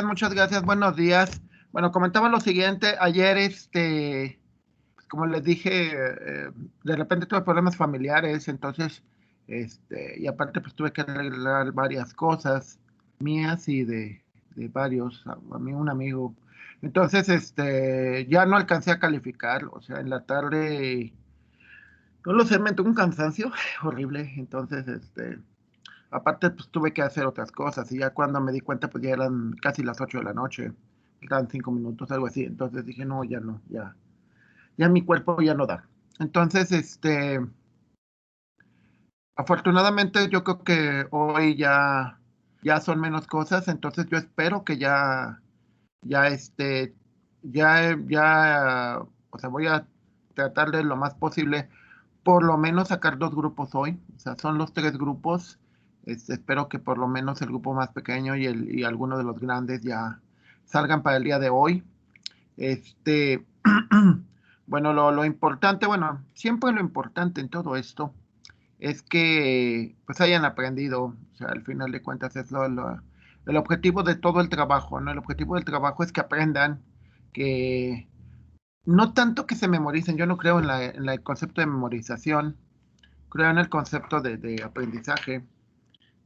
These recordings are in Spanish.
muchas gracias, buenos días. Bueno, comentaba lo siguiente, ayer, como les dije, de repente tuve problemas familiares, entonces, y aparte pues tuve que arreglar varias cosas mías y de varios, a mí un amigo. Entonces, ya no alcancé a calificar, o sea, en la tarde, no lo sé, me entró un cansancio horrible, entonces, aparte, pues tuve que hacer otras cosas y ya cuando me di cuenta, pues ya eran casi las 8 de la noche, eran 5 minutos, algo así. Entonces dije, no, ya no, ya mi cuerpo ya no da. Entonces, afortunadamente yo creo que hoy ya son menos cosas, entonces yo espero que ya, o sea, voy a tratar de lo más posible por lo menos sacar dos grupos hoy, o sea, son los tres grupos. Espero que por lo menos el grupo más pequeño y alguno de los grandes ya salgan para el día de hoy. Este, bueno, lo importante, bueno, siempre lo importante en todo esto es que pues hayan aprendido, o sea, al final de cuentas es el objetivo de todo el trabajo, ¿no? El objetivo del trabajo es que aprendan, que no tanto que se memoricen, yo no creo en el concepto de memorización, creo en el concepto de aprendizaje,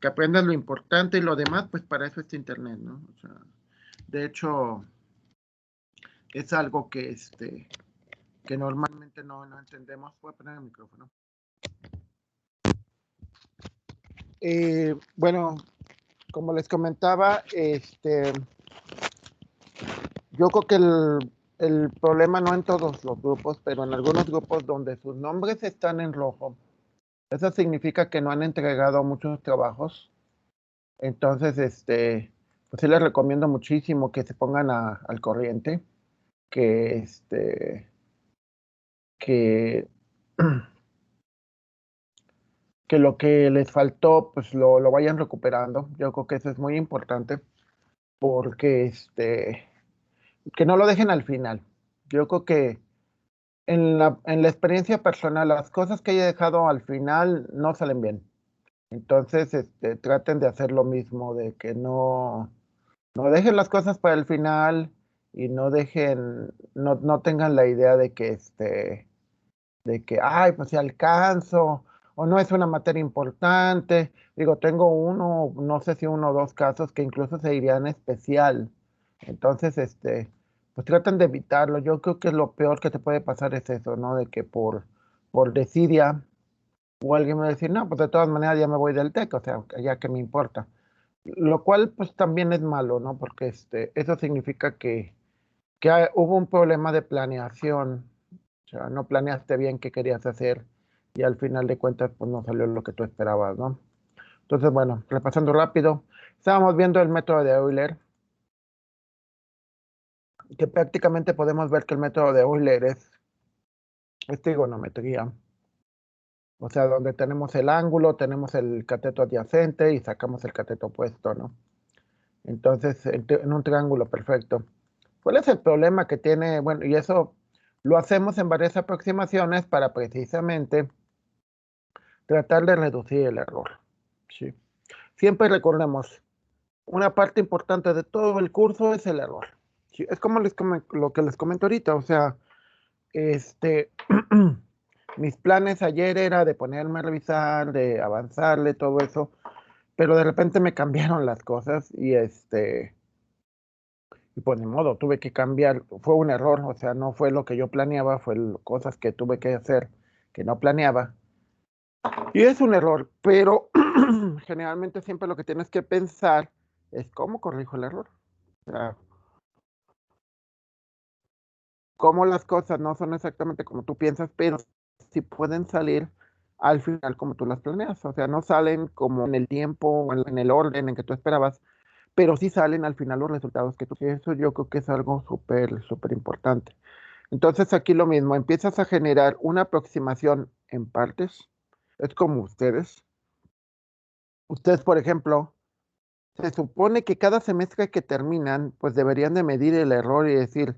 que aprendas lo importante y lo demás, pues para eso está Internet, ¿no? O sea, de hecho, es algo que normalmente no entendemos. Voy a poner el micrófono. Bueno, como les comentaba, yo creo que el problema no en todos los grupos, pero en algunos grupos donde sus nombres están en rojo, eso significa que no han entregado muchos trabajos. Entonces, pues sí les recomiendo muchísimo que se pongan al corriente, que que, que lo que les faltó, pues lo vayan recuperando. Yo creo que eso es muy importante, porque que no lo dejen al final. Yo creo que en la experiencia personal, las cosas que haya dejado al final no salen bien. Entonces, traten de hacer lo mismo, de que no dejen las cosas para el final y no tengan la idea de que, ay, pues si alcanzo, o no es una materia importante. Digo, tengo uno, no sé si uno o dos casos que incluso se irían especial. Entonces, pues tratan de evitarlo. Yo creo que lo peor que te puede pasar es eso, ¿no? De que por desidia, o alguien me va a decir, no, pues de todas maneras ya me voy del TEC, o sea, ya que me importa. Lo cual, pues también es malo, ¿no? Porque eso significa que hubo un problema de planeación, o sea, no planeaste bien qué querías hacer y al final de cuentas pues no salió lo que tú esperabas, ¿no? Entonces, bueno, repasando rápido, estábamos viendo el método de Euler, que prácticamente podemos ver que el método de Euler es trigonometría, o sea, donde tenemos el ángulo, tenemos el cateto adyacente y sacamos el cateto opuesto, ¿no? Entonces, en un triángulo perfecto. ¿Cuál es el problema que tiene? Bueno, y eso lo hacemos en varias aproximaciones para precisamente tratar de reducir el error. ¿Sí? Siempre recordemos, una parte importante de todo el curso es el error. ¿Sí? Es como lo que les comento ahorita, o sea, mis planes ayer era de ponerme a revisar, de avanzarle, todo eso, pero de repente me cambiaron las cosas y pues ni modo, tuve que cambiar, fue un error, o sea, no fue lo que yo planeaba, fue cosas que tuve que hacer que no planeaba. Y es un error, pero generalmente siempre lo que tienes que pensar es cómo corrijo el error. O sea, cómo las cosas no son exactamente como tú piensas, pero sí pueden salir al final como tú las planeas. O sea, no salen como en el tiempo o en el orden en que tú esperabas, pero sí salen al final los resultados que tú quieres. Eso yo creo que es algo súper, súper importante. Entonces aquí lo mismo, empiezas a generar una aproximación en partes. Es como ustedes. Ustedes, por ejemplo, se supone que cada semestre que terminan, pues deberían de medir el error y decir,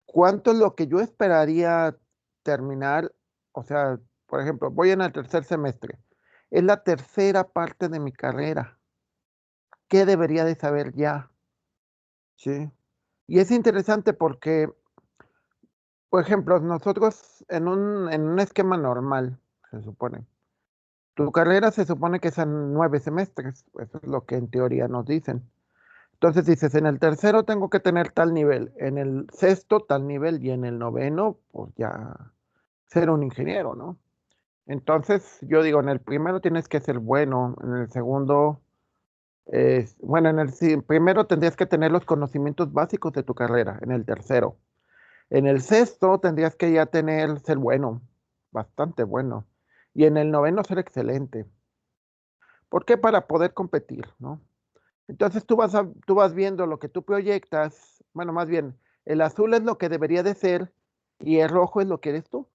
¿cuánto es lo que yo esperaría terminar? O sea, por ejemplo, voy en el tercer semestre. Es la tercera parte de mi carrera. ¿Qué debería de saber ya? Sí. Y es interesante porque, por ejemplo, nosotros en un esquema normal, se supone, tu carrera se supone que son 9 semestres, eso es lo que en teoría nos dicen. Entonces dices, en el tercero tengo que tener tal nivel, en el sexto tal nivel y en el noveno, pues ya ser un ingeniero, ¿no? Entonces yo digo, en el primero tienes que ser bueno, en el segundo, bueno, primero tendrías que tener los conocimientos básicos de tu carrera, en el tercero. En el sexto tendrías que ya ser bueno, bastante bueno. Y en el noveno ser excelente. ¿Por qué? Para poder competir, ¿no? Entonces tú vas viendo lo que tú proyectas, bueno, más bien, el azul es lo que debería de ser y el rojo es lo que eres tú.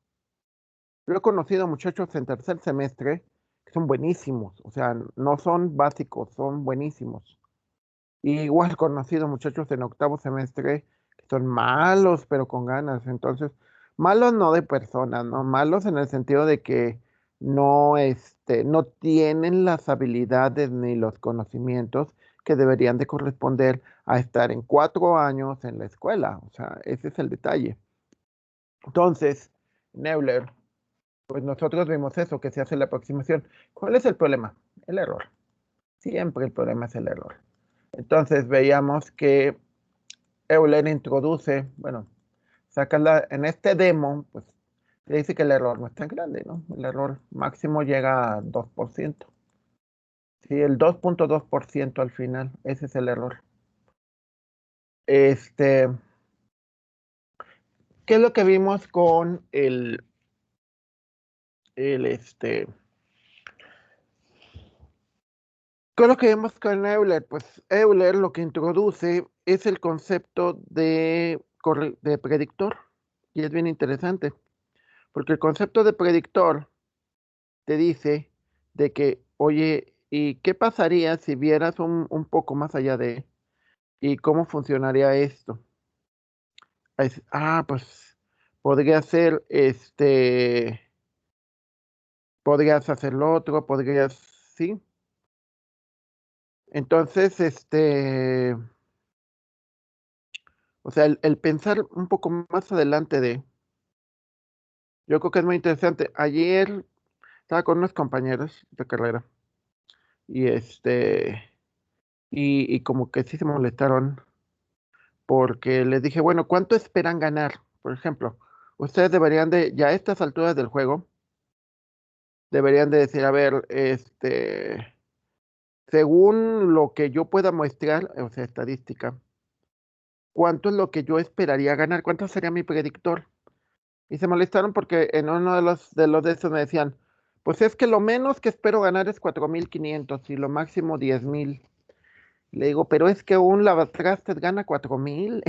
Yo he conocido muchachos en tercer semestre que son buenísimos, o sea, no son básicos, son buenísimos. Y igual he conocido muchachos en octavo semestre que son malos, pero con ganas. Entonces, malos no de personas, ¿no? Malos en el sentido de que no tienen las habilidades ni los conocimientos que deberían de corresponder a estar en 4 años en la escuela. O sea, ese es el detalle. Entonces, Neuler, pues nosotros vimos eso, que se hace la aproximación. ¿Cuál es el problema? El error. Siempre el problema es el error. Entonces veíamos que Euler introduce, bueno, en este demo, pues le dice que el error no es tan grande, ¿no? El error máximo llega a 2%. Sí, el 2.2% al final, ese es el error. Este, ¿Qué es lo que vimos con el este, qué es lo que vimos con Euler? Pues Euler lo que introduce es el concepto de predictor, y es bien interesante, porque el concepto de predictor te dice de que, oye, ¿y qué pasaría si vieras un poco más allá y cómo funcionaría esto? Pues podría ser, podrías hacer lo otro, sí. Entonces, o sea, el pensar un poco más adelante yo creo que es muy interesante. Ayer estaba con unos compañeros de carrera y y como que sí se molestaron porque les dije, bueno, ¿cuánto esperan ganar? Por ejemplo, ustedes deberían ya a estas alturas del juego, deberían de decir, a ver, según lo que yo pueda muestrar, o sea, estadística, ¿cuánto es lo que yo esperaría ganar? ¿Cuánto sería mi predictor? Y se molestaron porque en uno de esos me decían, pues es que lo menos que espero ganar es 4,500 y lo máximo 10,000. Le digo, pero es que un lavatrastes gana 4,000.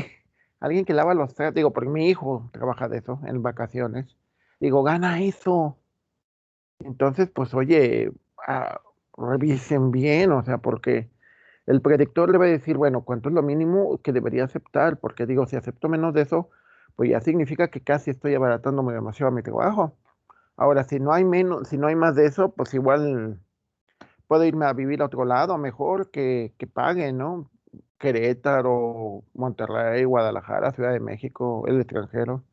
Alguien que lava los trastes, digo, porque mi hijo trabaja de eso en vacaciones. Digo, gana eso. Entonces, pues oye, revisen bien, o sea, porque el predictor le va a decir, bueno, ¿cuánto es lo mínimo que debería aceptar? Porque digo, si acepto menos de eso, pues ya significa que casi estoy abaratándome demasiado mi trabajo. Ahora, si no hay más de eso, pues igual puedo irme a vivir a otro lado mejor que pague, ¿no? Querétaro, Monterrey, Guadalajara, Ciudad de México, el extranjero.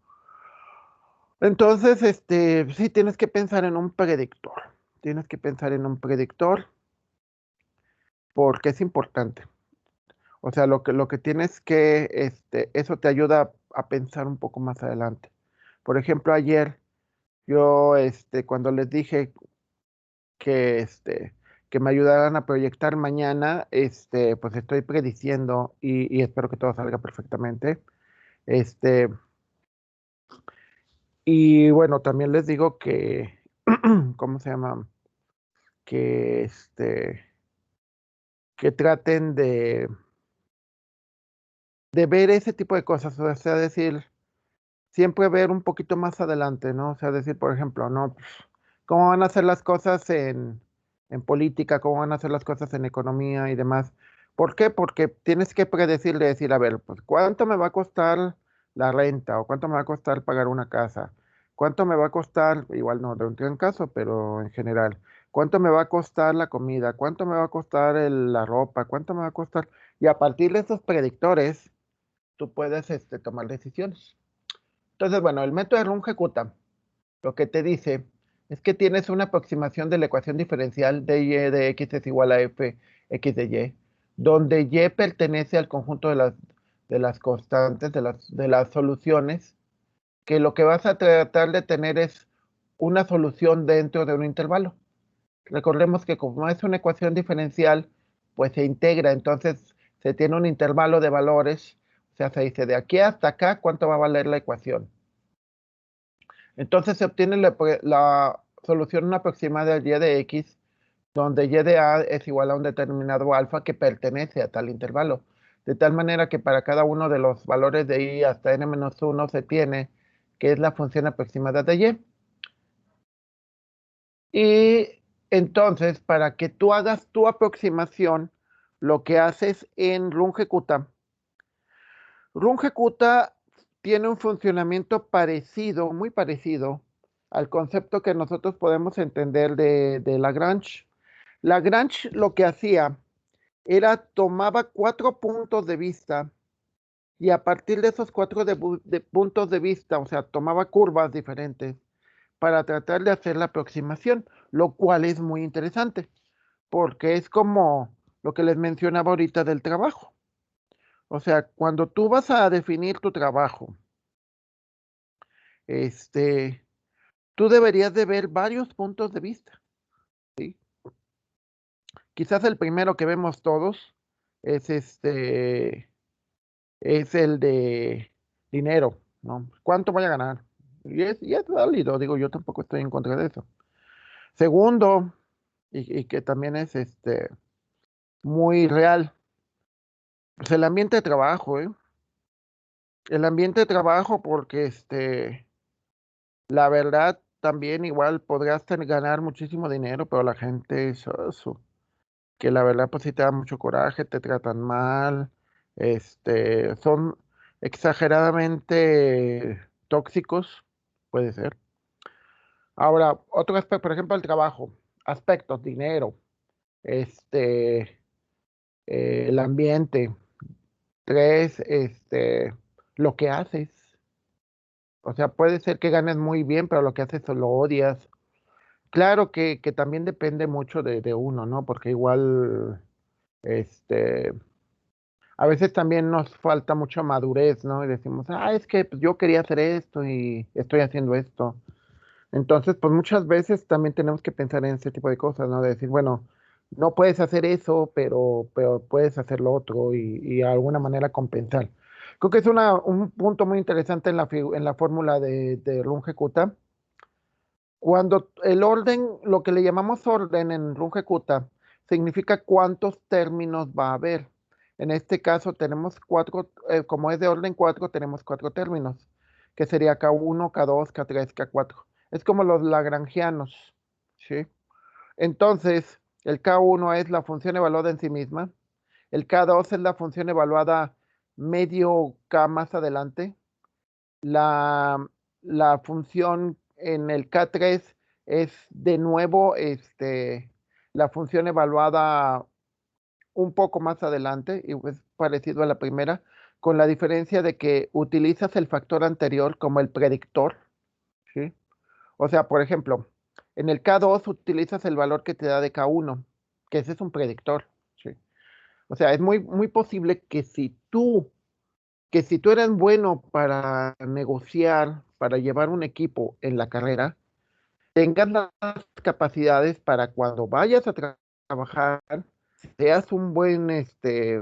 Entonces, sí tienes que pensar en un predictor. Tienes que pensar en un predictor porque es importante. O sea, lo que tienes eso te ayuda a pensar un poco más adelante. Por ejemplo, ayer yo, cuando les dije que, que me ayudaran a proyectar mañana, pues estoy prediciendo y espero que todo salga perfectamente. Este, y bueno, también les digo que, ¿cómo se llama? Que, que traten de ver ese tipo de cosas, o sea, decir, siempre ver un poquito más adelante, ¿no? O sea, decir, por ejemplo, ¿no? ¿Cómo van a hacer las cosas en política? ¿Cómo van a hacer las cosas en economía y demás? ¿Por qué? Porque tienes que predecirle, decir, a ver, pues, ¿cuánto me va a costar la renta? ¿O cuánto me va a costar pagar una casa? ¿Cuánto me va a costar, igual no de un en caso, pero en general, cuánto me va a costar la comida? ¿Cuánto me va a costar la ropa? ¿Cuánto me va a costar? Y a partir de esos predictores, tú puedes tomar decisiones. Entonces, bueno, el método de Runge-Kutta lo que te dice es que tienes una aproximación de la ecuación diferencial de y de x es igual a f x de y, donde y pertenece al conjunto de las constantes, de las soluciones, que lo que vas a tratar de tener es una solución dentro de un intervalo. Recordemos que como es una ecuación diferencial, pues se integra, entonces se tiene un intervalo de valores, o sea, se dice de aquí hasta acá, ¿cuánto va a valer la ecuación? Entonces se obtiene la solución aproximada del y de x, donde y de a es igual a un determinado alfa que pertenece a tal intervalo. De tal manera que para cada uno de los valores de y hasta n-1 se tiene que es la función aproximada de y. Y entonces, para que tú hagas tu aproximación, lo que haces en Runge-Kutta, Runge-Kutta tiene un funcionamiento parecido, muy parecido, al concepto que nosotros podemos entender de Lagrange. Lagrange lo que hacía era tomaba 4 puntos de vista y a partir de esos 4 puntos de vista, o sea, tomaba curvas diferentes para tratar de hacer la aproximación, lo cual es muy interesante, porque es como lo que les mencionaba ahorita del trabajo. O sea, cuando tú vas a definir tu trabajo, tú deberías de ver varios puntos de vista, ¿sí? Quizás el primero que vemos todos es es el de dinero, ¿no? ¿Cuánto voy a ganar? Y es válido, digo, yo tampoco estoy en contra de eso. Segundo, y que también es muy real, pues el ambiente de trabajo, ¿eh? El ambiente de trabajo, porque la verdad, también igual podrías ganar muchísimo dinero, pero la gente es eso, que la verdad pues sí te da mucho coraje, te tratan mal, son exageradamente tóxicos, puede ser. Ahora, otro aspecto, por ejemplo, el trabajo, aspectos, dinero, el ambiente, tres, lo que haces. O sea, puede ser que ganes muy bien, pero lo que haces lo odias. Claro que también depende mucho de uno, ¿no? Porque igual, este, a veces también nos falta mucha madurez, ¿no? Y decimos, es que pues, yo quería hacer esto y estoy haciendo esto. Entonces, pues muchas veces también tenemos que pensar en ese tipo de cosas, ¿no? De decir, bueno, no puedes hacer eso, pero puedes hacer lo otro y de alguna manera compensar. Creo que es un punto muy interesante en en la fórmula de Runge-Kutta. Cuando el orden, lo que le llamamos orden en Runge-Kutta, significa cuántos términos va a haber. En este caso tenemos cuatro, como es de orden 4, tenemos 4 términos, que sería K1, K2, K3, K4. Es como los lagrangianos, ¿sí? Entonces, el K1 es la función evaluada en sí misma, el K2 es la función evaluada medio K más adelante, la, la función en el K3 es de nuevo la función evaluada un poco más adelante, y es parecido a la primera, con la diferencia de que utilizas el factor anterior como el predictor, ¿sí? O sea, por ejemplo, en el K2 utilizas el valor que te da de K1, que ese es un predictor, ¿sí? O sea, es muy posible que si tú eres bueno para negociar, para llevar un equipo en la carrera, tengas las capacidades para cuando vayas a trabajar, seas un buen,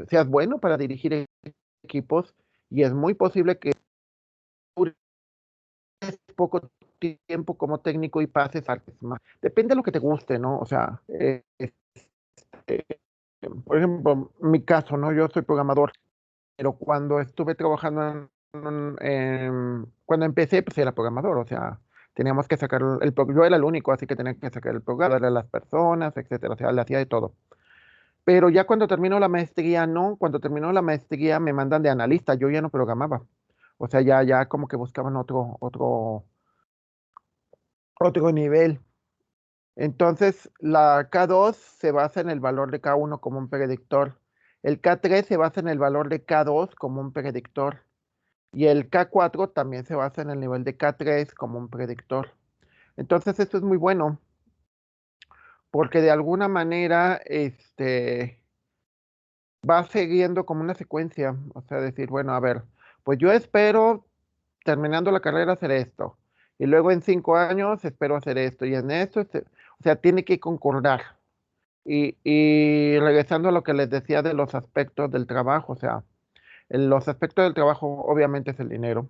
seas bueno para dirigir equipos y es muy posible que dures poco tiempo como técnico y pases artes más. Depende de lo que te guste, ¿no? O sea, eh, por ejemplo, en mi caso, ¿no? Yo soy programador, pero cuando estuve trabajando cuando empecé, pues era programador, o sea, teníamos que sacar yo era el único, así que tenía que sacar el programa, darle a las personas, etcétera, o sea, le hacía de todo. Pero ya cuando terminó la maestría, no, cuando terminó la maestría me mandan de analista, yo ya no programaba. O sea, ya como que buscaban otro nivel. Entonces, la K2 se basa en el valor de K1 como un predictor El K3 se basa en el valor de K2 como un predictor. Y el K4 también se basa en el nivel de K3 como un predictor. Entonces, esto es muy bueno, porque de alguna manera va siguiendo como una secuencia. O sea, decir, bueno, a ver, pues yo espero terminando la carrera hacer esto. Y luego en 5 años espero hacer esto. Y en esto, o sea, tiene que concordar. Y regresando a lo que les decía de los aspectos del trabajo, o sea, los aspectos del trabajo obviamente es el dinero,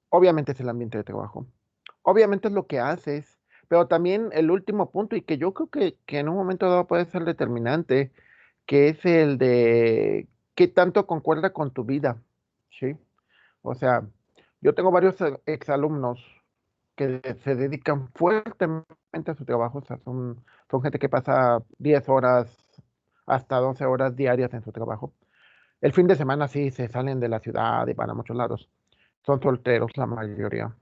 obviamente es el ambiente de trabajo, obviamente es lo que haces, pero también el último punto y que yo creo que en un momento dado puede ser determinante, que es el de qué tanto concuerda con tu vida, ¿sí? O sea, yo tengo varios exalumnos que se dedican fuertemente a su trabajo, o sea, son gente que pasa 10 horas hasta 12 horas diarias en su trabajo. El fin de semana sí se salen de la ciudad y van a muchos lados. Son solteros la mayoría.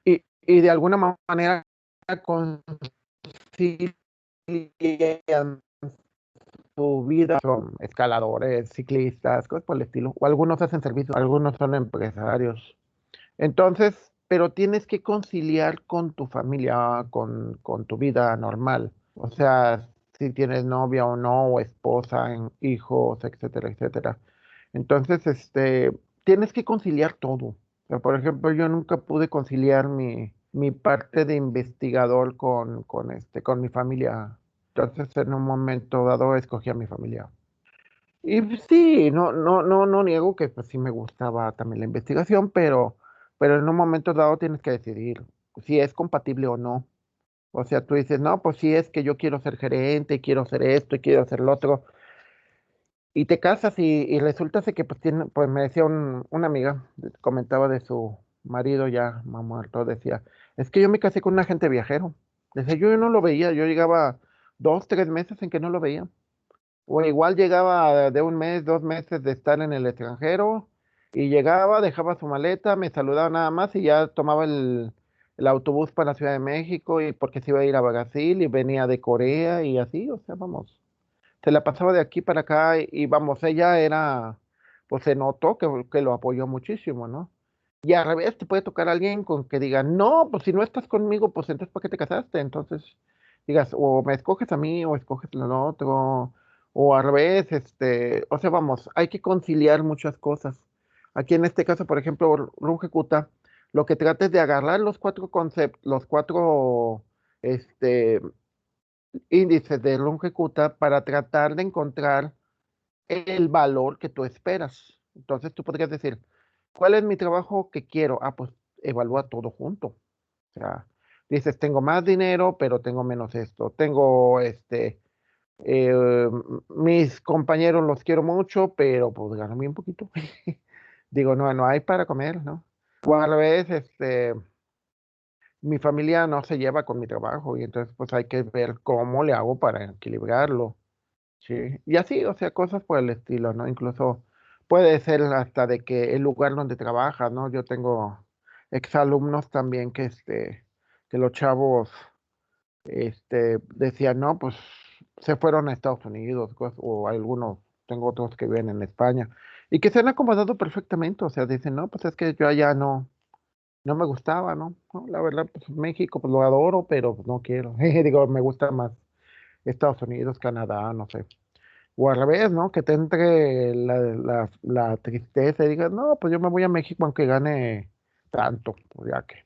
Y de alguna manera concilian su vida, son escaladores, ciclistas, cosas por el estilo. O algunos hacen servicio, algunos son empresarios. Entonces, pero tienes que conciliar con tu familia, con tu vida normal. O sea, si tienes novia o no, o esposa, hijos, etcétera, etcétera. Entonces, tienes que conciliar todo. O sea, por ejemplo, yo nunca pude conciliar mi parte de investigador con mi familia. Entonces, en un momento dado, escogí a mi familia. Y pues, sí, no niego que pues sí me gustaba también la investigación, pero en un momento dado tienes que decidir si es compatible o no. O sea, tú dices, no, pues sí es que yo quiero ser gerente, quiero hacer esto y quiero hacer lo otro. Y te casas y resulta ser que pues tiene, pues me decía una amiga, comentaba de su marido ya muerto, decía, es que yo me casé con un agente viajero. Decía, yo no lo veía, yo llegaba 2, 3 meses en que no lo veía. O igual llegaba de un mes, 2 meses de estar en el extranjero y llegaba, dejaba su maleta, me saludaba nada más y ya tomaba el autobús para la Ciudad de México y porque se iba a ir a Brasil y venía de Corea y así, o sea, vamos, se la pasaba de aquí para acá y vamos, ella era, pues se notó que lo apoyó muchísimo, ¿no? Y al revés, te puede tocar alguien con que diga, no, pues si no estás conmigo, pues entonces ¿para qué te casaste? Entonces digas, o me escoges a mí o escoges al otro, o al revés, o sea, vamos, hay que conciliar muchas cosas. Aquí en este caso, por ejemplo, Runge lo que trata es de agarrar los 4 conceptos, los 4 este, índices de Runge para tratar de encontrar el valor que tú esperas. Entonces tú podrías decir, ¿cuál es mi trabajo que quiero? Ah, pues evalúa todo junto. O sea, dices, tengo más dinero, pero tengo menos esto. Tengo mis compañeros los quiero mucho, pero pues gano bien poquito. Digo, no hay para comer, ¿no? O a la vez, mi familia no se lleva con mi trabajo y entonces pues hay que ver cómo le hago para equilibrarlo. Sí, y así, o sea, cosas por el estilo, ¿no? Incluso puede ser hasta de que el lugar donde trabajas, ¿no? Yo tengo exalumnos también que los chavos, decían, no, pues se fueron a Estados Unidos, o algunos, tengo otros que viven en España, y que se han acomodado perfectamente, o sea, dicen, no, pues es que yo allá no me gustaba, ¿no? No, la verdad, pues México, pues lo adoro, pero pues, no quiero. Digo, me gusta más Estados Unidos, Canadá, no sé. O al revés, ¿no? Que te entre la tristeza y digas, no, pues yo me voy a México aunque gane tanto, pues ya que.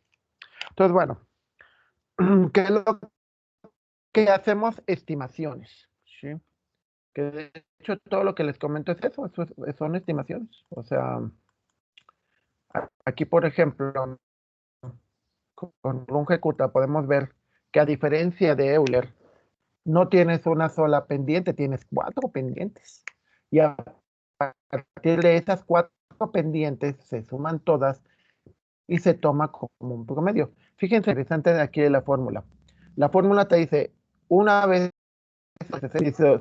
Entonces, bueno, ¿qué es lo que hacemos? Estimaciones, ¿sí? Que de hecho todo lo que les comento es eso, son estimaciones. O sea, aquí, por ejemplo, con Rungecuta podemos ver que a diferencia de Euler, no tienes una sola pendiente, tienes 4 pendientes. Y a partir de esas 4 pendientes se suman todas y se toma como un promedio. Fíjense, interesante aquí de la fórmula. La fórmula te dice, una vez,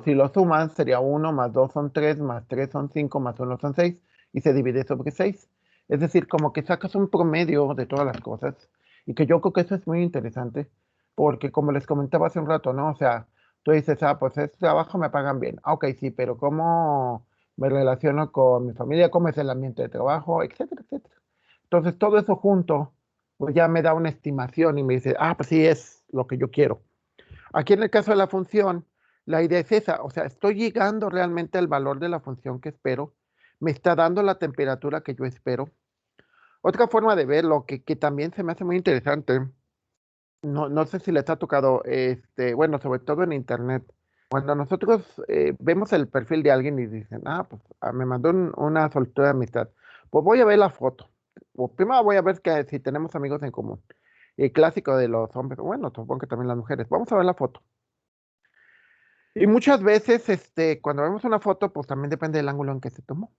si lo sumas, sería 1 más 2 son 3, más 3 son 5, más 1 son 6, y se divide sobre 6. Es decir, como que sacas un promedio de todas las cosas, y que yo creo que eso es muy interesante, porque como les comentaba hace un rato, ¿no? O sea, Tú dices, pues este trabajo me pagan bien. Ah, ok, sí, pero ¿cómo me relaciono con mi familia? ¿Cómo es el ambiente de trabajo? Etcétera, etcétera. Entonces, todo eso junto, pues ya me da una estimación y me dice, pues sí, es lo que yo quiero. Aquí en el caso de la función, la idea es esa, o sea, estoy llegando realmente al valor de la función que espero, me está dando la temperatura que yo espero. Otra forma de verlo, que también se me hace muy interesante, no sé si les ha tocado, bueno, sobre todo en internet, cuando nosotros vemos el perfil de alguien y dicen, pues me mandó una solicitud de amistad, pues voy a ver la foto. O primero voy a ver si tenemos amigos en común. El clásico de los hombres, bueno, supongo que también las mujeres. Vamos a ver la foto. Y muchas veces, cuando vemos una foto, pues también depende del ángulo en que se tomó.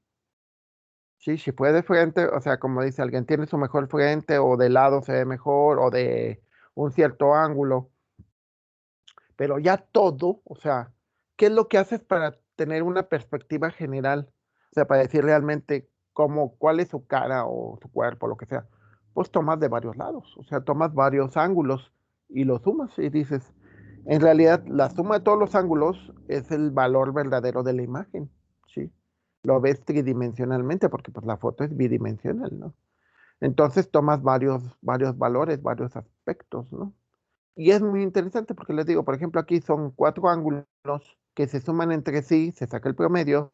Sí, si fue de frente, o sea, como dice alguien, tiene su mejor frente, o de lado se ve mejor, o de un cierto ángulo. Pero ya todo, o sea, ¿qué es lo que haces para tener una perspectiva general? O sea, para decir realmente cuál es su cara o su cuerpo, lo que sea. Pues tomas de varios lados, o sea, tomas varios ángulos y los sumas y dices, en realidad la suma de todos los ángulos es el valor verdadero de la imagen, ¿sí? Lo ves tridimensionalmente porque pues la foto es bidimensional, ¿no? Entonces tomas varios valores, varios aspectos, ¿no? Y es muy interesante porque les digo, por ejemplo, aquí son 4 ángulos que se suman entre sí, se saca el promedio,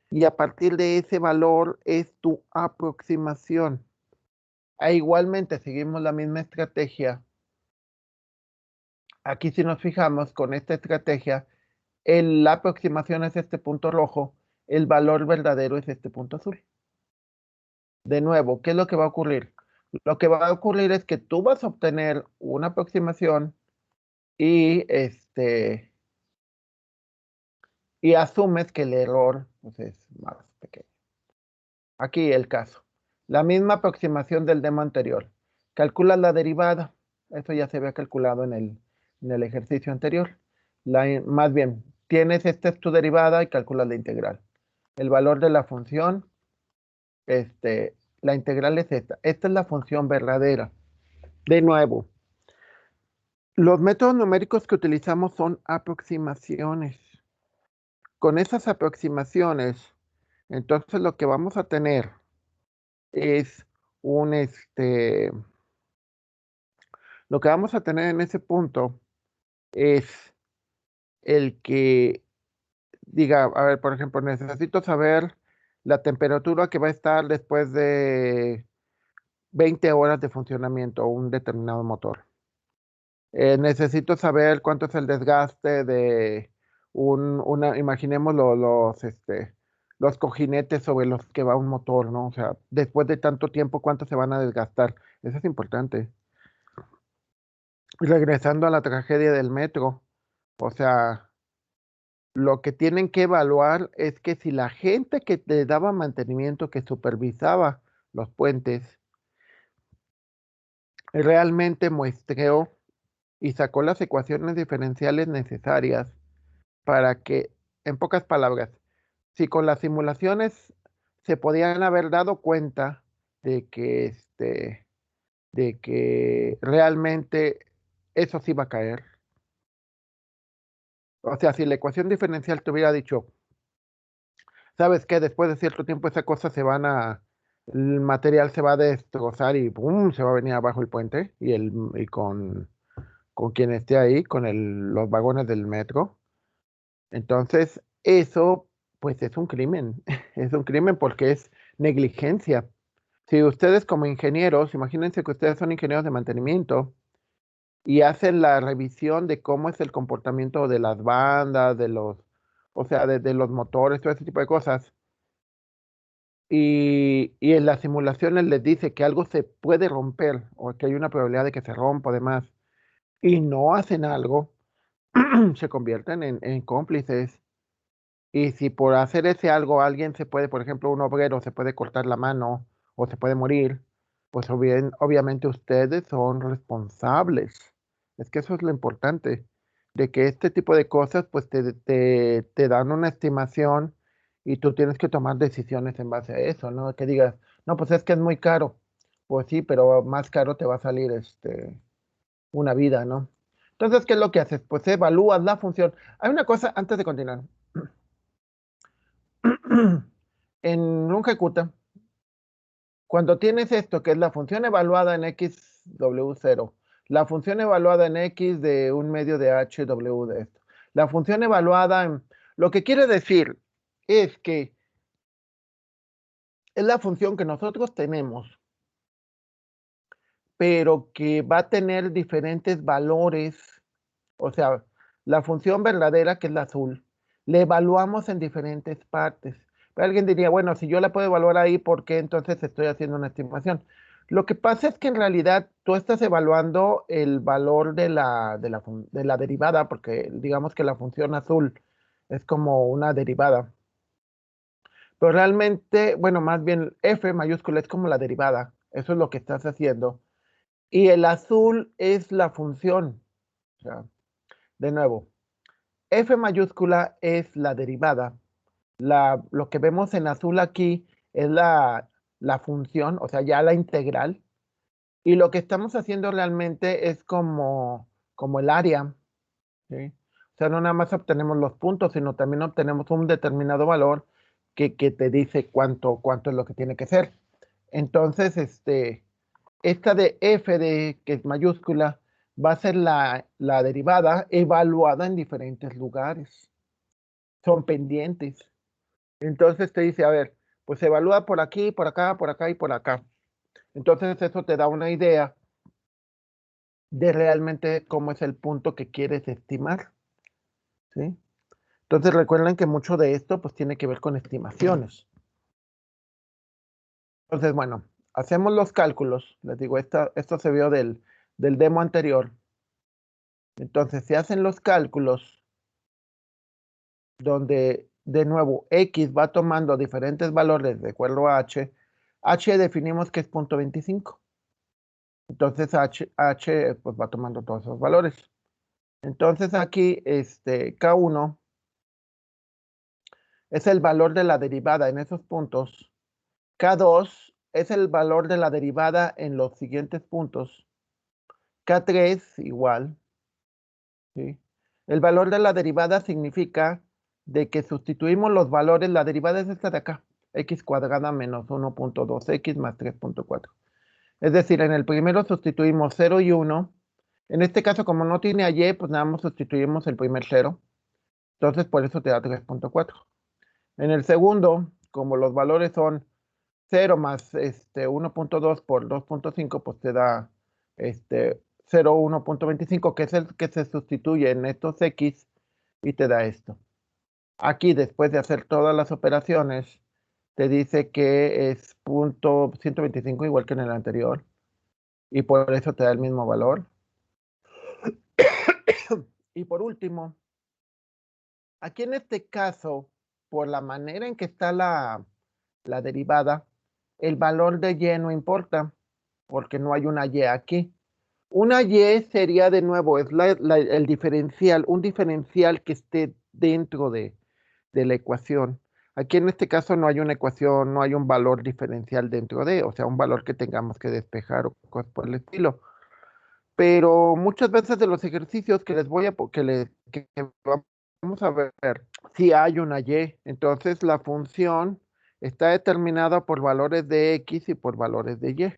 y a partir de ese valor es tu aproximación. Igualmente seguimos la misma estrategia. Aquí si nos fijamos con esta estrategia, la aproximación es este punto rojo, el valor verdadero es este punto azul. De nuevo, ¿qué es lo que va a ocurrir? Lo que va a ocurrir es que tú vas a obtener una aproximación y y asumes que el error pues, es más pequeño. Aquí el caso. La misma aproximación del demo anterior. Calculas la derivada. Eso ya se había calculado en el ejercicio anterior. Más bien, esta es tu derivada y calculas la integral. El valor de la función, la integral es esta. Esta es la función verdadera. De nuevo, los métodos numéricos que utilizamos son aproximaciones. Con esas aproximaciones, entonces lo que vamos a tener es lo que vamos a tener en ese punto es el que diga, a ver, por ejemplo, necesito saber la temperatura que va a estar después de 20 horas de funcionamiento un determinado motor. Necesito saber cuánto es el desgaste de imaginemos los cojinetes sobre los que va un motor, ¿no? O sea, después de tanto tiempo, ¿cuánto se van a desgastar? Eso es importante. Regresando a la tragedia del metro, o sea, lo que tienen que evaluar es que si la gente que le daba mantenimiento, que supervisaba los puentes, realmente muestreó y sacó las ecuaciones diferenciales necesarias para que, en pocas palabras, si con las simulaciones se podían haber dado cuenta de que de que realmente eso sí va a caer. O sea, si la ecuación diferencial te hubiera dicho, ¿sabes qué? Después de cierto tiempo esa cosa el material se va a destrozar y ¡pum! Se va a venir abajo el puente y con quien esté ahí, con los vagones del metro. Entonces, eso pues es un crimen, es un crimen porque es negligencia. Si ustedes como ingenieros, imagínense que ustedes son ingenieros de mantenimiento y hacen la revisión de cómo es el comportamiento de las bandas, o sea, de los motores, todo ese tipo de cosas. Y en las simulaciones les dice que algo se puede romper o que hay una probabilidad de que se rompa, además, y no hacen algo, se convierten en cómplices. Y si por hacer ese algo alguien se puede, por ejemplo, un obrero se puede cortar la mano o se puede morir, pues obviamente ustedes son responsables. Es que eso es lo importante, de que este tipo de cosas pues te dan una estimación y tú tienes que tomar decisiones en base a eso, ¿no? Que digas, no, pues es que es muy caro. Pues sí, pero más caro te va a salir una vida, ¿no? Entonces, ¿qué es lo que haces? Pues evalúas la función. Hay una cosa antes de continuar. En un ejecuta, cuando tienes esto, que es la función evaluada en xw0, la función evaluada en x de un medio de hw de esto, la función evaluada en... Lo que quiere decir es que es la función que nosotros tenemos, pero que va a tener diferentes valores. O sea, la función verdadera, que es la azul, la evaluamos en diferentes partes. Pero alguien diría, bueno, si yo la puedo evaluar ahí, ¿por qué entonces estoy haciendo una estimación? Lo que pasa es que en realidad tú estás evaluando el valor de la derivada, porque digamos que la función azul es como una derivada. Pero realmente, bueno, más bien f mayúscula es como la derivada. Eso es lo que estás haciendo. Y el azul es la función. O sea, de nuevo, f mayúscula es la derivada. Lo que vemos en azul aquí es la función, o sea, ya la integral. Y lo que estamos haciendo realmente es como el área, ¿sí? O sea, no nada más obtenemos los puntos, sino también obtenemos un determinado valor que te dice cuánto es lo que tiene que ser. Entonces, esta de f que es mayúscula va a ser la derivada evaluada en diferentes lugares. Son pendientes. Entonces te dice, a ver, pues se evalúa por aquí, por acá, por acá y por acá. Entonces eso te da una idea de realmente cómo es el punto que quieres estimar, ¿sí? Entonces recuerden que mucho de esto pues tiene que ver con estimaciones. Entonces, bueno, hacemos los cálculos. Les digo, esto se vio del demo anterior. Entonces se hacen los cálculos donde de nuevo x va tomando diferentes valores de acuerdo a h. H definimos que es 0.25. Entonces h pues va tomando todos esos valores. Entonces aquí K1 es el valor de la derivada en esos puntos. K2 es el valor de la derivada en los siguientes puntos. K3 igual, ¿sí? El valor de la derivada significa de que sustituimos los valores, la derivada es esta de acá, x cuadrada menos 1.2x más 3.4. Es decir, en el primero sustituimos 0 y 1. En este caso, como no tiene a y, pues nada más sustituimos el primer 0. Entonces, por eso te da 3.4. En el segundo, como los valores son 0 más 1.2 por 2.5, pues te da 0,1.25, que es el que se sustituye en estos x y te da esto. Aquí, después de hacer todas las operaciones, te dice que es 125 igual que en el anterior. Y por eso te da el mismo valor. Y por último, aquí en este caso, por la manera en que está la derivada, el valor de y no importa, porque no hay una y aquí. Una y sería de nuevo, es el diferencial, un diferencial que esté dentro de la ecuación. Aquí en este caso no hay una ecuación, no hay un valor diferencial dentro de, o sea, un valor que tengamos que despejar o cosas por el estilo. Pero muchas veces de los ejercicios que les voy a, que vamos a ver, si hay una y, entonces la función está determinada por valores de x y por valores de y.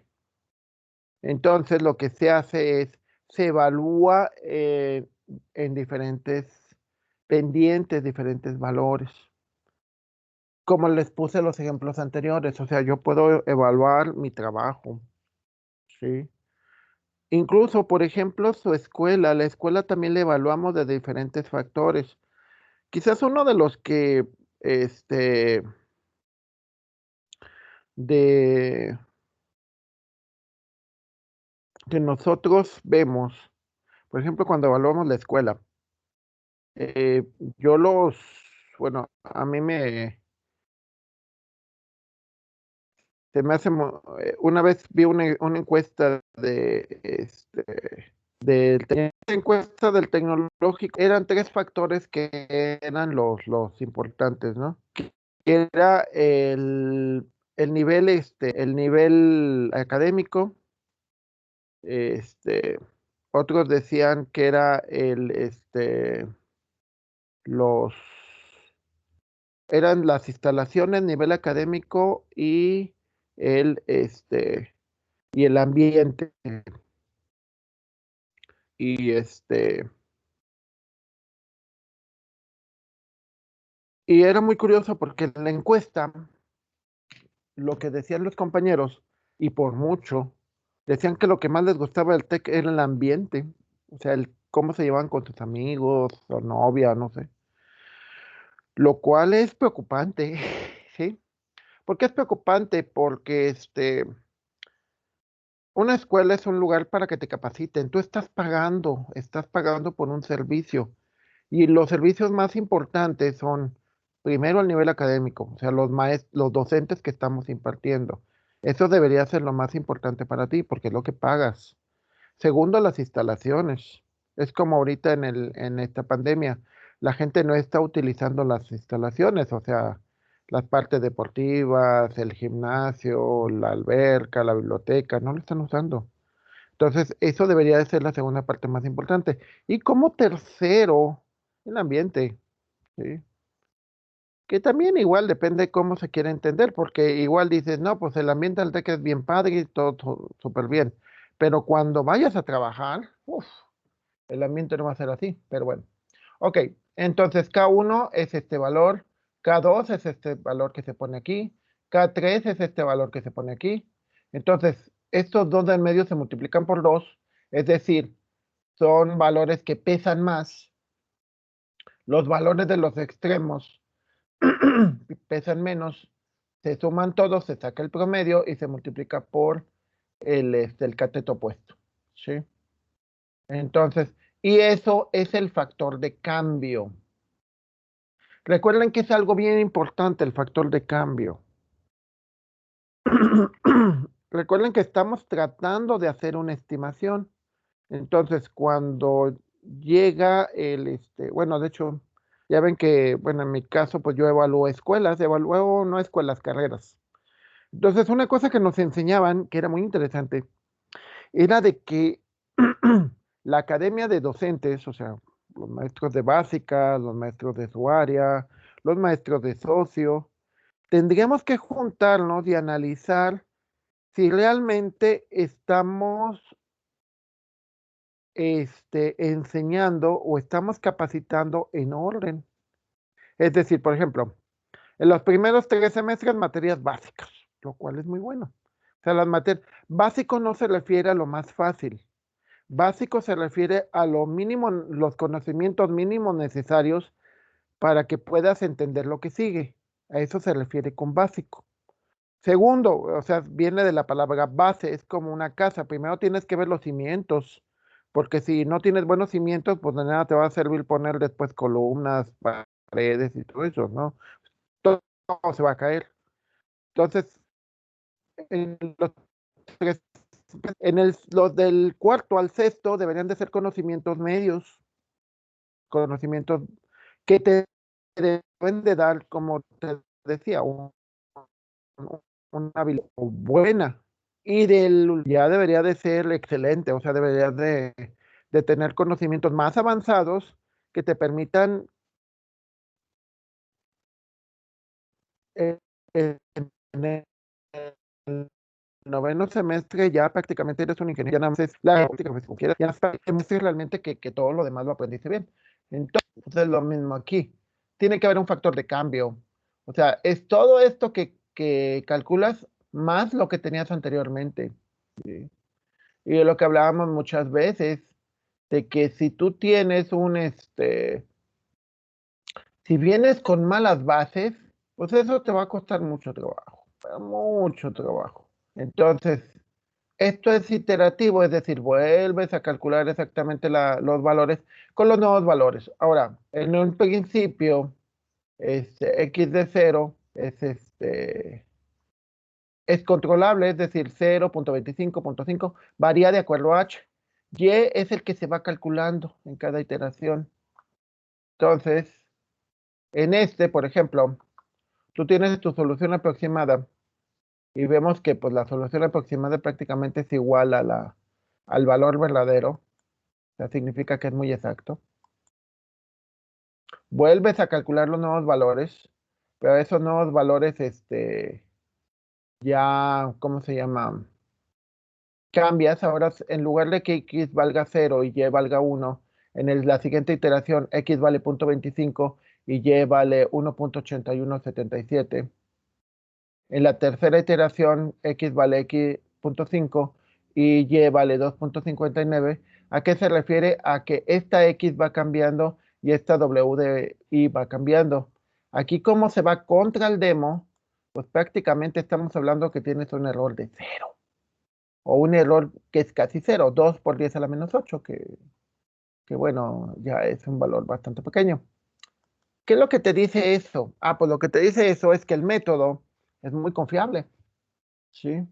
Entonces lo que se hace es, se evalúa en diferentes pendientes, diferentes valores. Como les puse los ejemplos anteriores, o sea, yo puedo evaluar mi trabajo, ¿sí? Incluso, por ejemplo, su escuela, la escuela también la evaluamos de diferentes factores. Quizás uno de los este, de, que nosotros vemos, por ejemplo, cuando evaluamos la escuela, eh, yo bueno, a mí se me hace, una vez vi una encuesta encuesta del tecnológico, eran 3 factores que eran los importantes, ¿no? Que era el nivel académico, Otros decían que era eran las instalaciones, nivel académico el, este, y el ambiente. Y y era muy curioso porque en la encuesta, lo que decían los compañeros, y por mucho, decían que lo que más les gustaba del TEC era el ambiente, o sea, el cómo se llevaban con sus amigos o novia, no sé. Lo cual es preocupante, ¿sí? ¿Por qué es preocupante? Porque una escuela es un lugar para que te capaciten. Tú estás pagando por un servicio. Y los servicios más importantes son, primero, el nivel académico, o sea, los docentes que estamos impartiendo. Eso debería ser lo más importante para ti, porque es lo que pagas. Segundo, las instalaciones. Es como ahorita en esta pandemia, la gente no está utilizando las instalaciones, o sea, las partes deportivas, el gimnasio, la alberca, la biblioteca, no lo están usando. Entonces, eso debería de ser la segunda parte más importante. Y como tercero, el ambiente, ¿sí? Que también igual depende cómo se quiere entender, porque igual dices, no, pues el ambiente del TEC es bien padre y todo súper bien. Pero cuando vayas a trabajar, uf, el ambiente no va a ser así, pero bueno. Ok, entonces K1 es este valor, K2 es este valor que se pone aquí, K3 es este valor que se pone aquí. Entonces, estos dos del medio se multiplican por 2, es decir, son valores que pesan más. Los valores de los extremos pesan menos, se suman todos, se saca el promedio y se multiplica por el cateto opuesto, ¿sí? Entonces, y eso es el factor de cambio. Recuerden que es algo bien importante el factor de cambio. Recuerden que estamos tratando de hacer una estimación. Entonces, cuando llega bueno, de hecho, ya ven que, bueno, en mi caso, pues yo evalúo escuelas, evalúo no escuelas, carreras. Entonces, una cosa que nos enseñaban, que era muy interesante, era de que la academia de docentes, o sea, los maestros de básica, los maestros de su área, los maestros de socio, tendríamos que juntarnos y analizar si realmente estamos enseñando o estamos capacitando en orden. Es decir, por ejemplo, en los primeros 3 semestres materias básicas, lo cual es muy bueno. O sea, las materias básico no se refiere a lo más fácil. Básico se refiere a lo mínimo, los conocimientos mínimos necesarios para que puedas entender lo que sigue. A eso se refiere con básico. Segundo, o sea, viene de la palabra base, es como una casa. Primero tienes que ver los cimientos, porque si no tienes buenos cimientos, pues de nada te va a servir poner después columnas, paredes y todo eso, ¿no? Todo se va a caer. Entonces, en los tres, los del cuarto al sexto deberían de ser conocimientos medios, conocimientos que te deben de dar, como te decía, una habilidad buena. Y ya debería de ser excelente, o sea, debería de tener conocimientos más avanzados que te permitan eh, en el noveno semestre ya prácticamente eres un ingeniero, ya nada más es la práctica, pues, como quieras, ya es realmente que todo lo demás lo aprendiste bien. Entonces, es lo mismo aquí. Tiene que haber un factor de cambio. O sea, es todo esto que calculas más lo que tenías anteriormente. ¿Sí? Y de lo que hablábamos muchas veces, de que si tú tienes si vienes con malas bases, pues eso te va a costar mucho trabajo, pero mucho trabajo. Entonces, esto es iterativo, es decir, vuelves a calcular exactamente los valores con los nuevos valores. Ahora, en un principio, x de 0 es controlable, es decir, 0.25.5 varía de acuerdo a h. Y es el que se va calculando en cada iteración. Entonces, en por ejemplo, tú tienes tu solución aproximada y vemos que pues, la solución aproximada prácticamente es igual a al valor verdadero. sea, significa que es muy exacto. Vuelves a calcular los nuevos valores, pero esos nuevos valores, ya, ¿cómo se llama? Cambias, ahora en lugar de que x valga 0 y y valga 1, la siguiente iteración x vale 0.25 y y vale 1.8177. En la tercera iteración x vale x.5 y y vale 2.59. ¿A qué se refiere? A que esta x va cambiando y esta w de y va cambiando. Aquí como se va contra el demo, pues prácticamente estamos hablando que tienes un error de 0. O un error que es casi 0, 2 por 10 a la menos 8, que bueno, ya es un valor bastante pequeño. ¿Qué es lo que te dice eso? Ah, pues lo que te dice eso es que el método es muy confiable, ¿sí?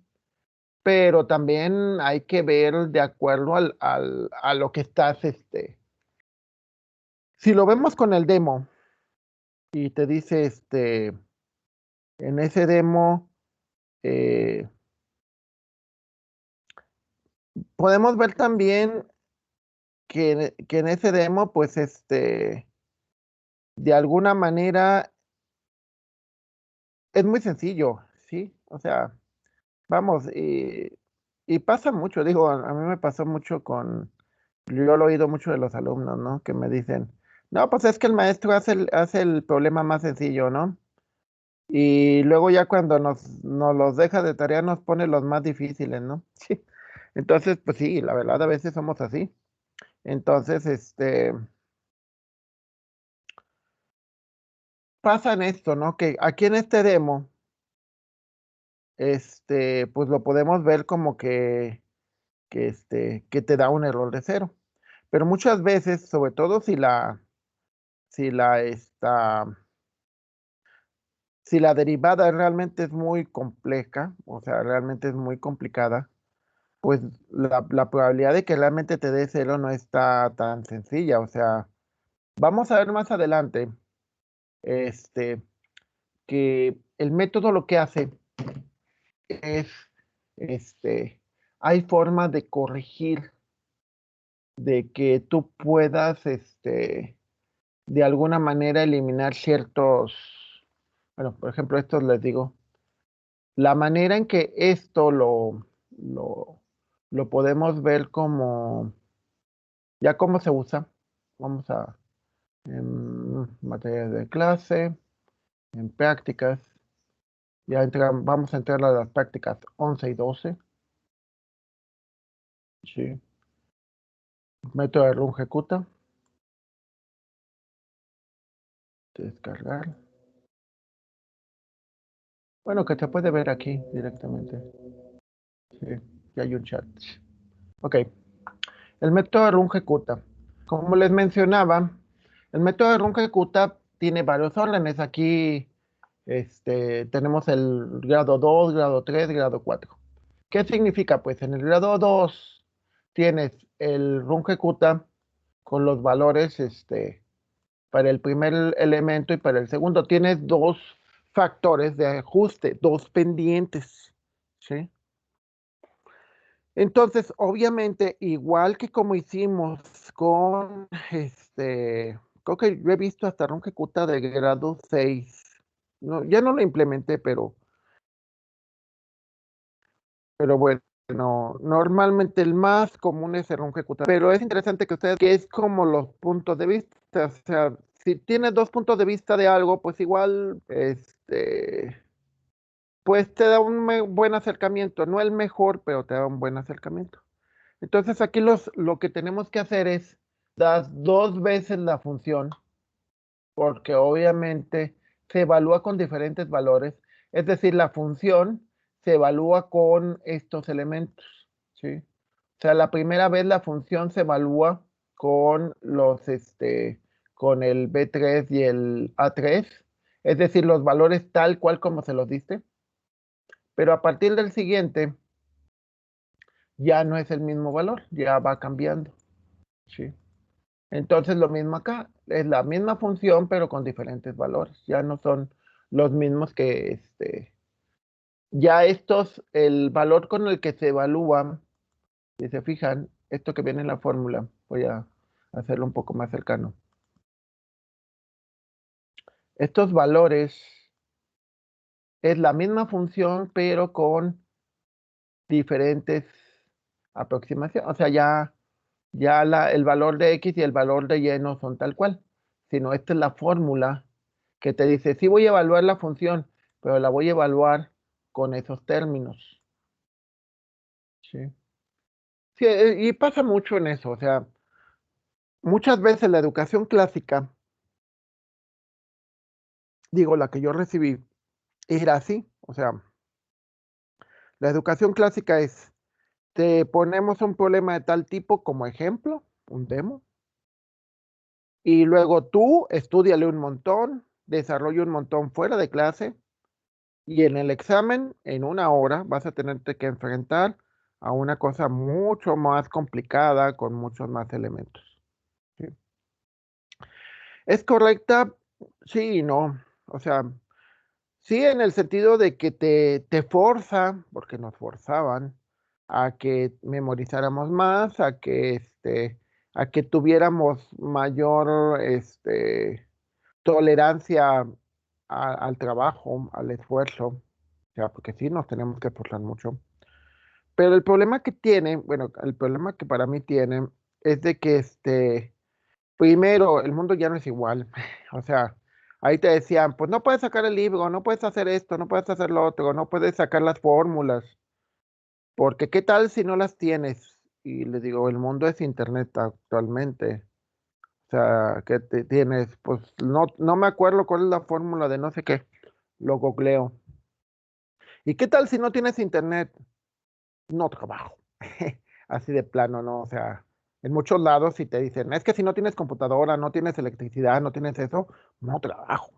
Pero también hay que ver de acuerdo a lo que estás, si lo vemos con el demo y te dice, en ese demo, podemos ver también que en ese demo, pues, de alguna manera es muy sencillo, ¿sí? O sea, vamos, y pasa mucho, digo, a mí me pasó mucho yo lo he oído mucho de los alumnos, ¿no? Que me dicen, no, pues es que el maestro hace el problema más sencillo, ¿no? Y luego ya cuando nos los deja de tarea nos pone los más difíciles, ¿no? Sí. Entonces, pues sí, la verdad a veces somos así. Entonces, pasa en esto, ¿no? Que aquí en este demo, pues lo podemos ver como que te da un error de 0. Pero muchas veces, sobre todo si la, esta, si la derivada realmente es muy compleja, o sea, realmente es muy complicada, pues la probabilidad de que realmente te dé 0 no está tan sencilla. O sea, vamos a ver más adelante, que el método lo que hace es, hay formas de corregir, de que tú puedas, de alguna manera eliminar bueno, por ejemplo, estos les digo, la manera en que esto lo podemos ver como, ya cómo se usa, vamos a, en materias de clase, en prácticas, vamos a entrar a las prácticas 11 y 12, sí, método de run ejecuta, descargar, bueno, que se puede ver aquí directamente, sí, ya hay un chat, ok. El método de run ejecuta. Como les mencionaba, el método de run ejecuta tiene varios órdenes. Aquí tenemos el grado 2, grado 3, grado 4. ¿Qué significa? Pues en el grado 2 tienes el run ejecuta con los valores para el primer elemento y para el segundo. Tienes dos factores de ajuste, dos pendientes, ¿sí? Entonces, obviamente, igual que como hicimos con creo que yo he visto hasta un ejecuta de grado 6. No, ya no lo implementé, pero bueno, normalmente el más común es el ejecuta. Pero es interesante que ustedes, que es como los puntos de vista. O sea, si tienes dos puntos de vista de algo, pues igual, pues te da un buen acercamiento. No el mejor, pero te da un buen acercamiento. Entonces aquí lo que tenemos que hacer es dar dos veces la función, porque obviamente se evalúa con diferentes valores. Es decir, la función se evalúa con estos elementos, ¿sí? O sea, la primera vez la función se evalúa con con el B3 y el A3, es decir, los valores tal cual como se los diste. Pero a partir del siguiente, ya no es el mismo valor, ya va cambiando, ¿sí? Entonces lo mismo acá, es la misma función pero con diferentes valores, ya no son los mismos que ya estos, el valor con el que se evalúan, si se fijan, esto que viene en la fórmula, Voy a hacerlo un poco más cercano. Estos valores es la misma función, pero con diferentes aproximaciones. O sea, ya el valor de X y el valor de Y no son tal cual, sino esta es la fórmula que te dice, sí voy a evaluar la función, pero la voy a evaluar con esos términos. Sí. Sí, y pasa mucho en eso, o sea, muchas veces la educación clásica, digo, la que yo recibí, era así, o sea, la educación clásica es, te ponemos un problema de tal tipo como ejemplo, un demo, y luego tú estúdiale un montón, desarrolla un montón fuera de clase, y en el examen, en una hora, vas a tenerte que enfrentar a una cosa mucho más complicada con muchos más elementos. ¿Sí? ¿Es correcta? Sí y no. O sea, sí en el sentido de que te forza, porque nos forzaban, a que memorizáramos más, a que tuviéramos mayor tolerancia al trabajo, al esfuerzo. O sea, porque sí nos tenemos que esforzar mucho. Pero el problema que tiene, bueno, el problema que para mí tiene es de que primero, el mundo ya no es igual. O sea, ahí te decían, pues no puedes sacar el libro, no puedes hacer esto, no puedes hacer lo otro, no puedes sacar las fórmulas, porque ¿qué tal si no las tienes? Y le digo, el mundo es internet actualmente. O sea, ¿qué tienes? Pues no me acuerdo cuál es la fórmula de no sé qué. Lo googleo. ¿Y qué tal si no tienes internet? No trabajo. Así de plano, ¿no? O sea, en muchos lados si te dicen, es que si no tienes computadora, no tienes electricidad, no tienes eso, no trabajo.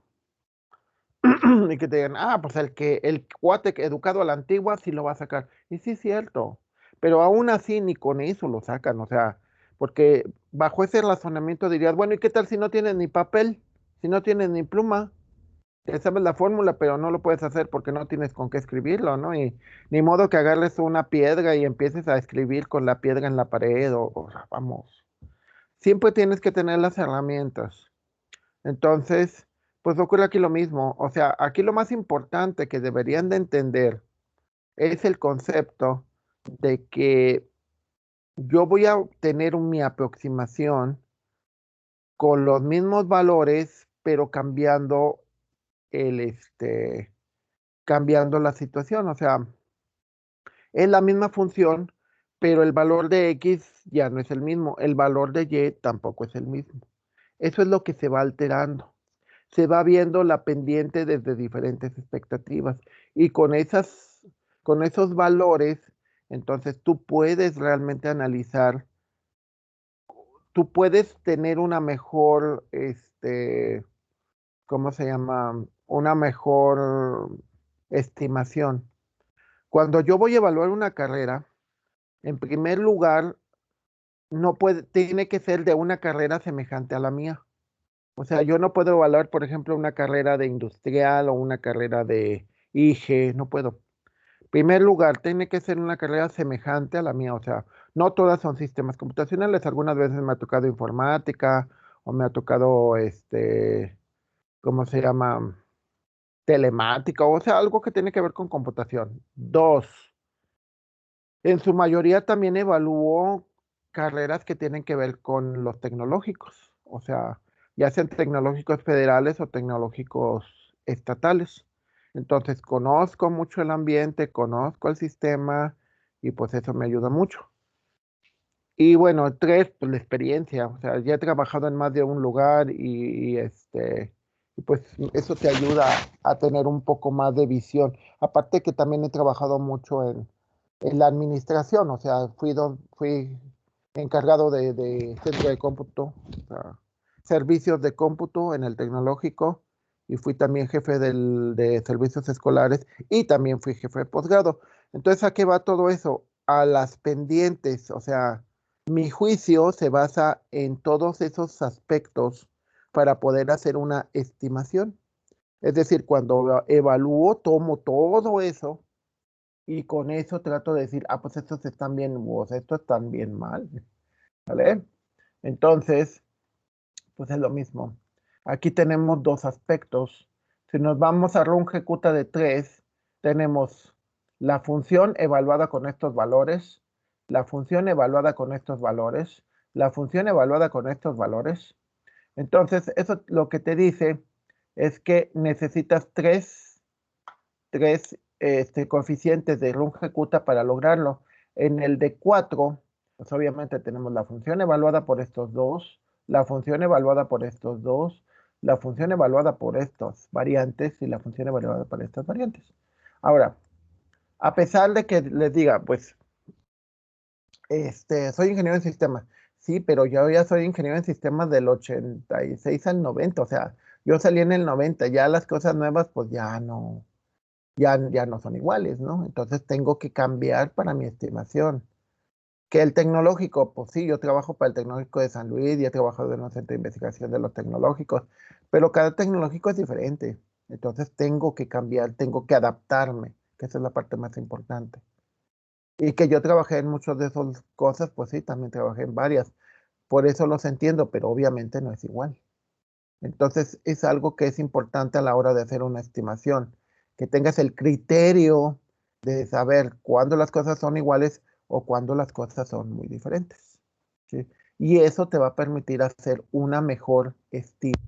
Y que te digan, pues el cuate educado a la antigua sí lo va a sacar. Y sí es cierto, pero aún así ni con eso lo sacan, o sea, porque bajo ese razonamiento dirías, bueno, ¿y qué tal si no tienes ni papel? Si no tienes ni pluma, ya sabes la fórmula, pero no lo puedes hacer porque no tienes con qué escribirlo, ¿no? Y ni modo que agarres una piedra y empieces a escribir con la piedra en la pared, o sea, vamos. Siempre tienes que tener las herramientas. Entonces, pues ocurre aquí lo mismo. O sea, aquí lo más importante que deberían de entender es el concepto de que yo voy a tener mi aproximación con los mismos valores, pero el, este, cambiando la situación. O sea, es la misma función, pero el valor de X ya no es el mismo. El valor de Y tampoco es el mismo. Eso es lo que se va alterando. Se va viendo la pendiente desde diferentes expectativas. Y con esos valores, entonces tú puedes realmente analizar, tú puedes tener una mejor, ¿cómo se llama? Una mejor estimación. Cuando yo voy a evaluar una carrera, en primer lugar, no puede, tiene que ser de una carrera semejante a la mía. O sea, yo no puedo evaluar, por ejemplo, una carrera de industrial o una carrera de IG, no puedo. En primer lugar, tiene que ser una carrera semejante a la mía, o sea, no todas son sistemas computacionales, algunas veces me ha tocado informática o me ha tocado, ¿cómo se llama? Telemática, o sea, algo que tiene que ver con computación. Dos, en su mayoría también evaluó carreras que tienen que ver con los tecnológicos, o sea, ya sean tecnológicos federales o tecnológicos estatales. Entonces, conozco mucho el ambiente, conozco el sistema y pues eso me ayuda mucho. Y bueno, tres, pues la experiencia, o sea, ya he trabajado en más de un lugar y pues eso te ayuda a tener un poco más de visión. Aparte que también he trabajado mucho en la administración, o sea, fui encargado de centro de cómputo, o sea, servicios de cómputo en el tecnológico y fui también jefe de servicios escolares y también fui jefe de posgrado. Entonces, ¿a qué va todo eso? A las pendientes, o sea, mi juicio se basa en todos esos aspectos para poder hacer una estimación. Es decir, cuando evalúo, tomo todo eso y con eso trato de decir, pues estos están bien, o estos están bien mal, ¿vale? Entonces, pues es lo mismo. Aquí tenemos dos aspectos. Si nos vamos a RunGecuta de 3, tenemos la función evaluada con estos valores, la función evaluada con estos valores, la función evaluada con estos valores. Entonces, eso lo que te dice es que necesitas tres coeficientes de RunGecuta para lograrlo. En el de 4, pues obviamente tenemos la función evaluada por estos dos, la función evaluada por estos dos, la función evaluada por estas variantes y la función evaluada por estas variantes. Ahora, a pesar de que les diga, pues, soy ingeniero en sistemas, sí, pero yo ya soy ingeniero en sistemas del 86 al 90, o sea, yo salí en el 90, ya las cosas nuevas, pues ya no son iguales, ¿no? Entonces tengo que cambiar para mi estimación. Que el tecnológico, pues sí, yo trabajo para el Tecnológico de San Luis y he trabajado en un centro de investigación de los tecnológicos, pero cada tecnológico es diferente. Entonces tengo que cambiar, tengo que adaptarme, que esa es la parte más importante. Y que yo trabajé en muchas de esas cosas, pues sí, también trabajé en varias. Por eso los entiendo, pero obviamente no es igual. Entonces es algo que es importante a la hora de hacer una estimación, que tengas el criterio de saber cuándo las cosas son iguales o cuándo las cosas son muy diferentes, ¿sí? Y eso te va a permitir hacer una mejor estima.